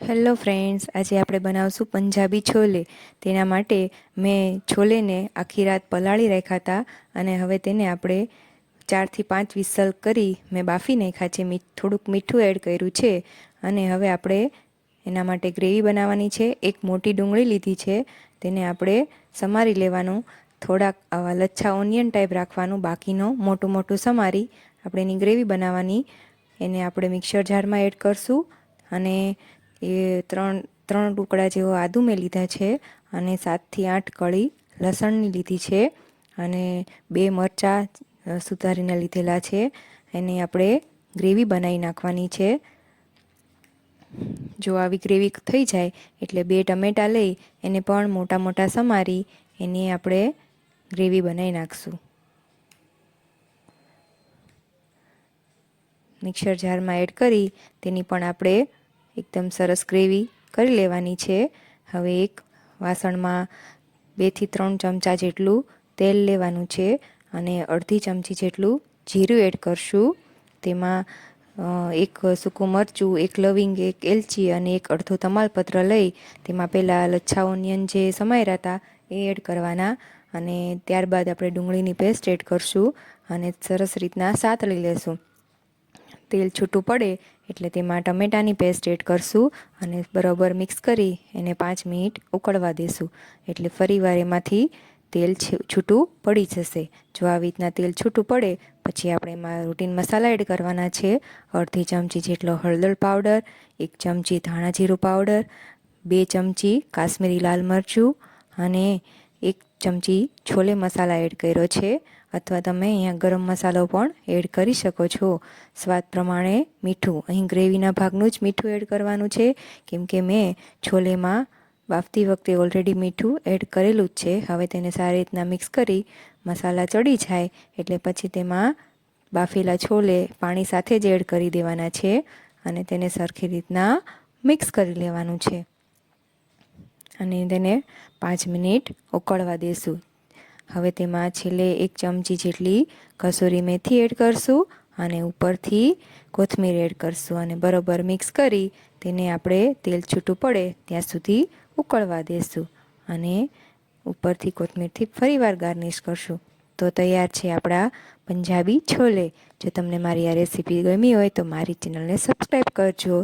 Hello friends, આજે આપણે બનાવશું પંજાબી છોલે. તેના માટે મેં છોલેને આખી રાત પલાળી રાખ્યા હતા અને હવે તેને આપણે 4 થી 5 વિસલ કરી મેં બાફી નાખ્યા છે. થોડુંક મીઠું એડ કર્યું છે અને હવે આપણે એના માટે ગ્રેવી બનાવવાની છે. એક મોટી ડુંગળી લીધી છે, તેને આપણે સમારી લેવાનું. થોડાક આવા લચ્છા ઓનિયન ટાઈપ રાખવાનું, બાકીનો મોટું મોટું સમારી આપણે એની ગ્રેવી બનાવવાની. એને આપણે મિક્સર જારમાં એડ કરશું અને એ ત્રણ ટુકડા જેવો આદુ મેં લીધા છે અને 7 થી 8 કળી લસણની લીધી છે અને 2 મરચાં સુધારીને લીધેલા છે. એને આપણે ગ્રેવી બનાવી નાખવાની છે. જો આવી ગ્રેવી થઈ જાય એટલે 2 ટમેટાં લઈ એને પણ મોટા મોટા સમારી એની આપણે ગ્રેવી બનાવી નાખશું. મિક્સર જારમાં એડ કરી તેની પણ આપણે એકદમ સરસ ગ્રેવી કરી લેવાની છે. હવે એક વાસણમાં 2 થી 3 ચમચા જેટલું તેલ લેવાનું છે અને અડધી ચમચી જેટલું જીરું એડ કરશું. તેમાં એક સૂકું મરચું, એક લવિંગ, એક એલચી અને એક અડધો તમાલપત્ર લઈ તેમાં પહેલાં લચ્છા ઓનિયન જે સમાર્યા હતા એ એડ કરવાના અને ત્યારબાદ આપણે ડુંગળીની પેસ્ટ એડ કરશું અને સરસ રીતના સાતળી લેશું. તેલ છૂટું પડે એટલે તેમાં ટમેટાની પેસ્ટ એડ કરશું અને બરાબર મિક્સ કરી એને 5 મિનિટ ઉકળવા દેશું. એટલે ફરીવાર એમાંથી તેલ છૂટું પડી જશે. જો આવી રીતના તેલ છૂટું પડે પછી આપણે એમાં રૂટીન મસાલા એડ કરવાના છે. અડધી ચમચી જેટલો હળદર પાવડર, 1 ચમચી ધાણા જીરું પાવડર, 2 ચમચી કાશ્મીરી લાલ મરચું અને 1 ચમચી છોલે મસાલા એડ કર્યો છે. અથવા તમે અહીંયા ગરમ મસાલો પણ એડ કરી શકો છો. સ્વાદ પ્રમાણે મીઠું, અહીં ગ્રેવીના ભાગનું જ મીઠું એડ કરવાનું છે કેમ કે મેં છોલેમાં બાફતી વખતે ઓલરેડી મીઠું એડ કરેલું જ છે. હવે તેને સારી રીતના મિક્સ કરી મસાલા ચડી જાય એટલે પછી તેમાં બાફેલા છોલે પાણી સાથે જ એડ કરી દેવાના છે અને તેને સરખી રીતના મિક્સ કરી લેવાનું છે અને તેને 5 મિનિટ ઉકળવા દેશું. હવે તેમાં છેલ્લે 1 ચમચી જેટલી કસૂરી મેથી એડ કરશું અને ઉપરથી કોથમીર એડ કરશું અને બરાબર મિક્સ કરી તેને આપણે તેલ છૂટું પડે ત્યાં સુધી ઉકળવા દેશું અને ઉપરથી કોથમીરથી ફરીવાર ગાર્નિશ કરશું. તો તૈયાર છે આપણા પંજાબી છોલે. જો તમને મારી આ રેસીપી ગમી હોય તો મારી ચેનલને સબસ્ક્રાઈબ કરજો.